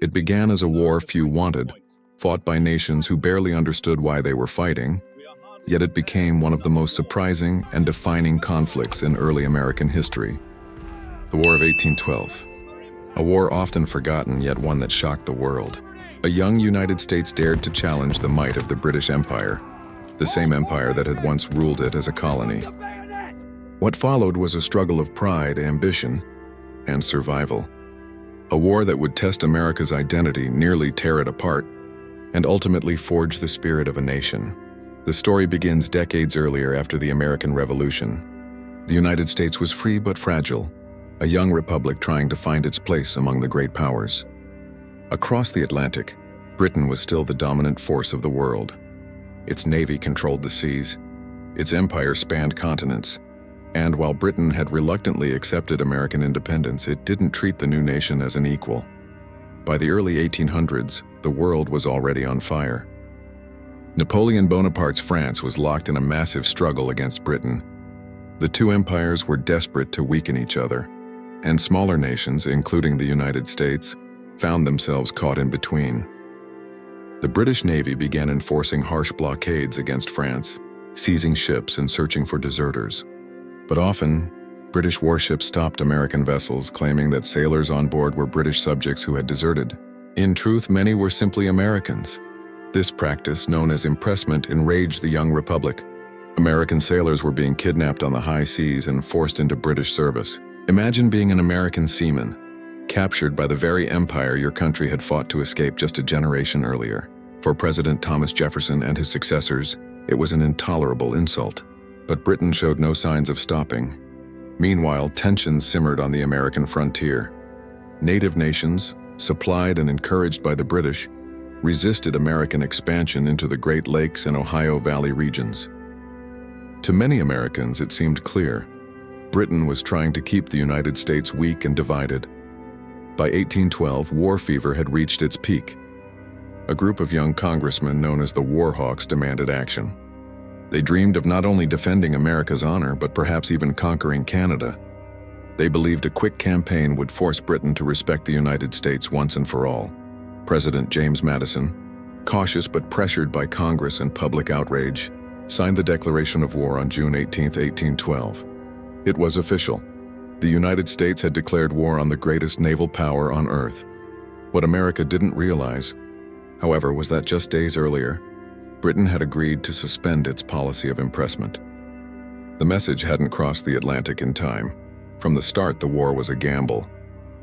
It began as a war few wanted, fought by nations who barely understood why they were fighting, yet it became one of the most surprising and defining conflicts in early American history. The War of 1812. A war often forgotten, yet one that shocked the world. A young United States dared to challenge the might of the British Empire, the same empire that had once ruled it as a colony. What followed was a struggle of pride, ambition, and survival. A war that would test America's identity, nearly tear it apart, and ultimately forge the spirit of a nation. The story begins decades earlier after the American Revolution. The United States was free but fragile, a young republic trying to find its place among the great powers. Across the Atlantic, Britain was still the dominant force of the world. Its navy controlled the seas, its empire spanned continents, and while Britain had reluctantly accepted American independence, it didn't treat the new nation as an equal. By the early 1800s, the world was already on fire. Napoleon Bonaparte's France was locked in a massive struggle against Britain. The two empires were desperate to weaken each other, and smaller nations, including the United States, found themselves caught in between. The British Navy began enforcing harsh blockades against France, seizing ships and searching for deserters. But often, British warships stopped American vessels, claiming that sailors on board were British subjects who had deserted. In truth, many were simply Americans. This practice, known as impressment, enraged the young republic. American sailors were being kidnapped on the high seas and forced into British service. Imagine being an American seaman, captured by the very empire your country had fought to escape just a generation earlier. For President Thomas Jefferson and his successors, it was an intolerable insult. But Britain showed no signs of stopping. Meanwhile, tensions simmered on the American frontier. Native nations, supplied and encouraged by the British, resisted American expansion into the Great Lakes and Ohio Valley regions. To many Americans, it seemed clear. Britain was trying to keep the United States weak and divided. By 1812, war fever had reached its peak. A group of young congressmen known as the War Hawks demanded action. They dreamed of not only defending America's honor, but perhaps even conquering Canada. They believed a quick campaign would force Britain to respect the United States once and for all. President James Madison, cautious but pressured by Congress and public outrage, signed the Declaration of War on June 18, 1812. It was official. The United States had declared war on the greatest naval power on Earth. What America didn't realize, however, was that just days earlier, Britain had agreed to suspend its policy of impressment. The message hadn't crossed the Atlantic in time. From the start, the war was a gamble.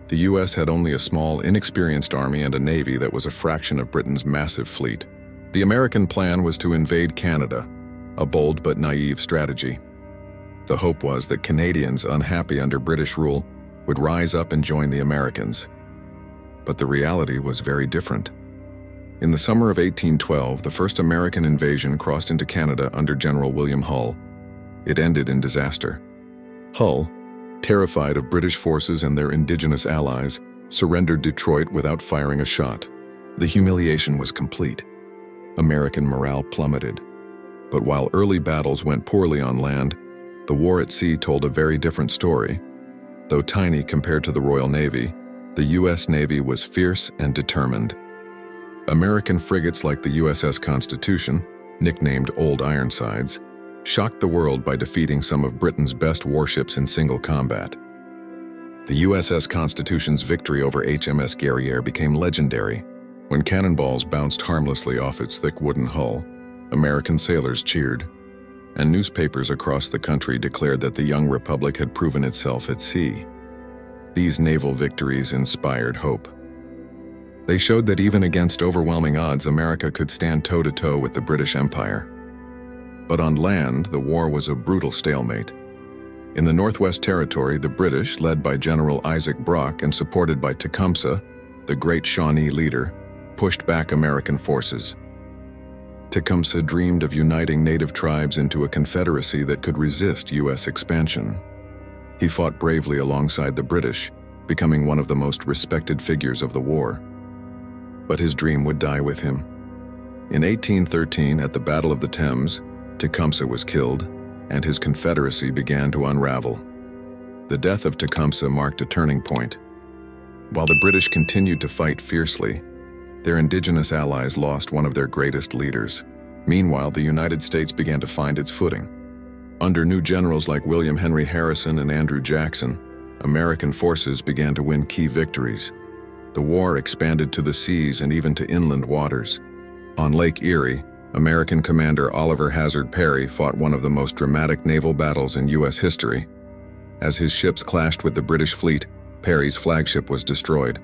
The U.S. had only a small, inexperienced army and a navy that was a fraction of Britain's massive fleet. The American plan was to invade Canada, a bold but naive strategy. The hope was that Canadians, unhappy under British rule, would rise up and join the Americans. But the reality was very different. In the summer of 1812, the first American invasion crossed into Canada under General William Hull. It ended in disaster. Hull, terrified of British forces and their indigenous allies, surrendered Detroit without firing a shot. The humiliation was complete. American morale plummeted. But while early battles went poorly on land, the war at sea told a very different story. Though tiny compared to the Royal Navy, the U.S. Navy was fierce and determined. American frigates like the USS Constitution, nicknamed Old Ironsides, shocked the world by defeating some of Britain's best warships in single combat. The USS Constitution's victory over HMS Guerriere became legendary. When cannonballs bounced harmlessly off its thick wooden hull, American sailors cheered, and newspapers across the country declared that the young republic had proven itself at sea. These naval victories inspired hope. They showed that even against overwhelming odds, America could stand toe-to-toe with the British Empire. But on land, the war was a brutal stalemate. In the Northwest Territory, the British, led by General Isaac Brock and supported by Tecumseh, the great Shawnee leader, pushed back American forces. Tecumseh dreamed of uniting native tribes into a confederacy that could resist U.S. expansion. He fought bravely alongside the British, becoming one of the most respected figures of the war. But his dream would die with him. In 1813, at the Battle of the Thames, Tecumseh was killed, and his confederacy began to unravel. The death of Tecumseh marked a turning point. While the British continued to fight fiercely, their indigenous allies lost one of their greatest leaders. Meanwhile, the United States began to find its footing. Under new generals like William Henry Harrison and Andrew Jackson, American forces began to win key victories. The war expanded to the seas and even to inland waters. On Lake Erie, American commander Oliver Hazard Perry fought one of the most dramatic naval battles in U.S. history. As his ships clashed with the British fleet, Perry's flagship was destroyed.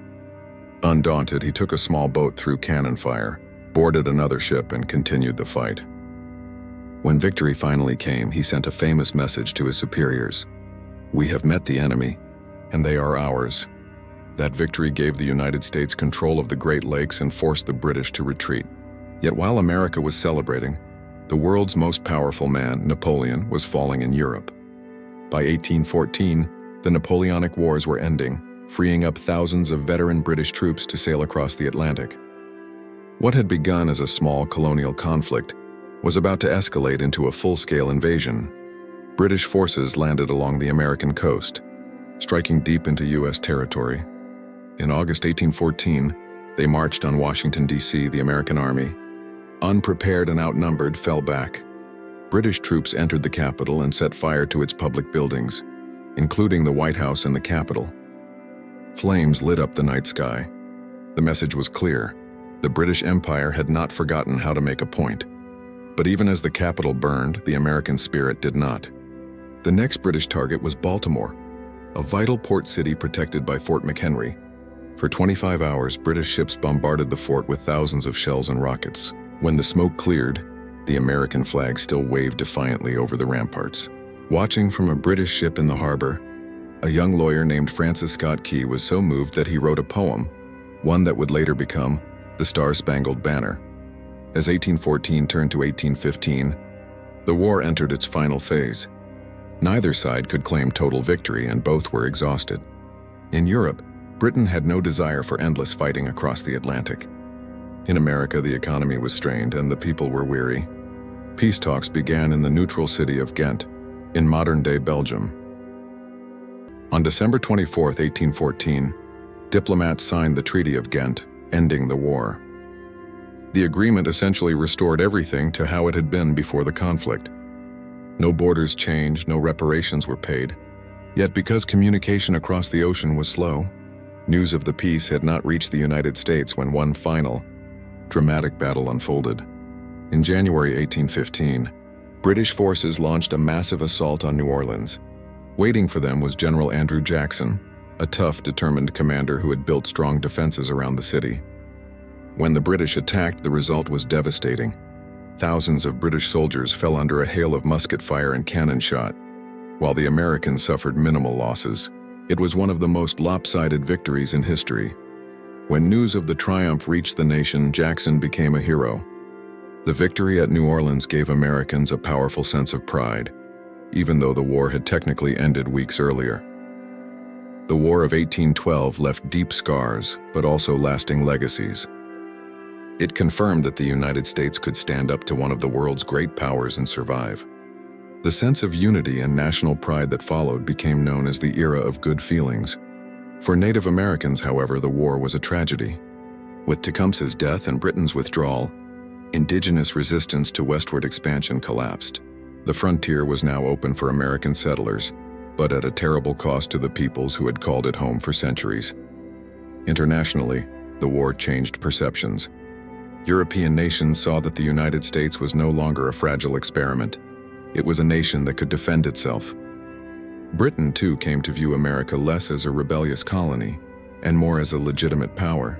Undaunted, he took a small boat through cannon fire, boarded another ship, and continued the fight. When victory finally came, he sent a famous message to his superiors. "We have met the enemy, and they are ours." That victory gave the United States control of the Great Lakes and forced the British to retreat. Yet while America was celebrating, the world's most powerful man, Napoleon, was falling in Europe. By 1814, the Napoleonic Wars were ending, freeing up thousands of veteran British troops to sail across the Atlantic. What had begun as a small colonial conflict was about to escalate into a full-scale invasion. British forces landed along the American coast, striking deep into U.S. territory. In August 1814, they marched on Washington, D.C. The American army, unprepared and outnumbered, fell back. British troops entered the capital and set fire to its public buildings, including the White House and the Capitol. Flames lit up the night sky. The message was clear. The British Empire had not forgotten how to make a point. But even as the Capitol burned, the American spirit did not. The next British target was Baltimore, a vital port city protected by Fort McHenry. For 25 hours, British ships bombarded the fort with thousands of shells and rockets. When the smoke cleared, the American flag still waved defiantly over the ramparts. Watching from a British ship in the harbor, a young lawyer named Francis Scott Key was so moved that he wrote a poem, one that would later become the Star-Spangled Banner. As 1814 turned to 1815, the war entered its final phase. Neither side could claim total victory, and both were exhausted. In Europe, Britain had no desire for endless fighting across the Atlantic. In America, the economy was strained and the people were weary. Peace talks began in the neutral city of Ghent, in modern-day Belgium. On December 24, 1814, diplomats signed the Treaty of Ghent, ending the war. The agreement essentially restored everything to how it had been before the conflict. No borders changed, no reparations were paid. Yet because communication across the ocean was slow, news of the peace had not reached the United States when one final, dramatic battle unfolded. In January 1815, British forces launched a massive assault on New Orleans. Waiting for them was General Andrew Jackson, a tough, determined commander who had built strong defenses around the city. When the British attacked, the result was devastating. Thousands of British soldiers fell under a hail of musket fire and cannon shot, while the Americans suffered minimal losses. It was one of the most lopsided victories in history. When news of the triumph reached the nation, Jackson became a hero. The victory at New Orleans gave Americans a powerful sense of pride, even though the war had technically ended weeks earlier. The War of 1812 left deep scars, but also lasting legacies. It confirmed that the United States could stand up to one of the world's great powers and survive. The sense of unity and national pride that followed became known as the era of good feelings. For Native Americans, however, the war was a tragedy. With Tecumseh's death and Britain's withdrawal, indigenous resistance to westward expansion collapsed. The frontier was now open for American settlers, but at a terrible cost to the peoples who had called it home for centuries. Internationally, the war changed perceptions. European nations saw that the United States was no longer a fragile experiment. It was a nation that could defend itself. Britain, too, came to view America less as a rebellious colony and more as a legitimate power.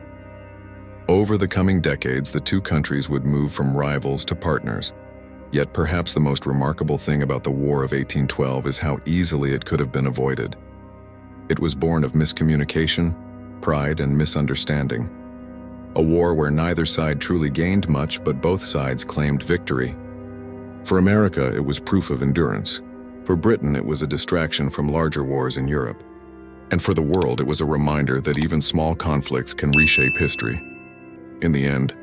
Over the coming decades, the two countries would move from rivals to partners. Yet perhaps the most remarkable thing about the War of 1812 is how easily it could have been avoided. It was born of miscommunication, pride, and misunderstanding. A war where neither side truly gained much, but both sides claimed victory. For America, it was proof of endurance. For Britain, it was a distraction from larger wars in Europe. And for the world, it was a reminder that even small conflicts can reshape history. In the end,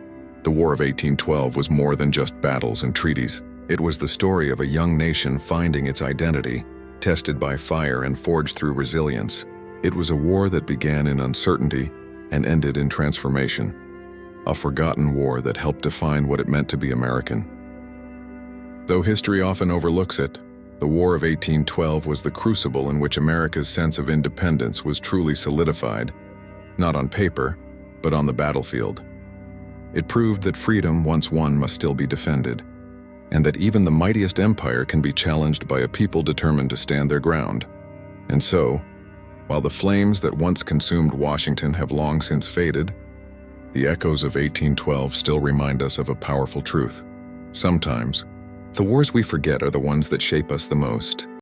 the War of 1812 was more than just battles and treaties. It was the story of a young nation finding its identity, tested by fire and forged through resilience. It was a war that began in uncertainty and ended in transformation, a forgotten war that helped define what it meant to be American. Though history often overlooks it, the War of 1812 was the crucible in which America's sense of independence was truly solidified, not on paper, but on the battlefield. It proved that freedom, once won, must still be defended, and that even the mightiest empire can be challenged by a people determined to stand their ground. And so, while the flames that once consumed Washington have long since faded, the echoes of 1812 still remind us of a powerful truth. Sometimes, the wars we forget are the ones that shape us the most.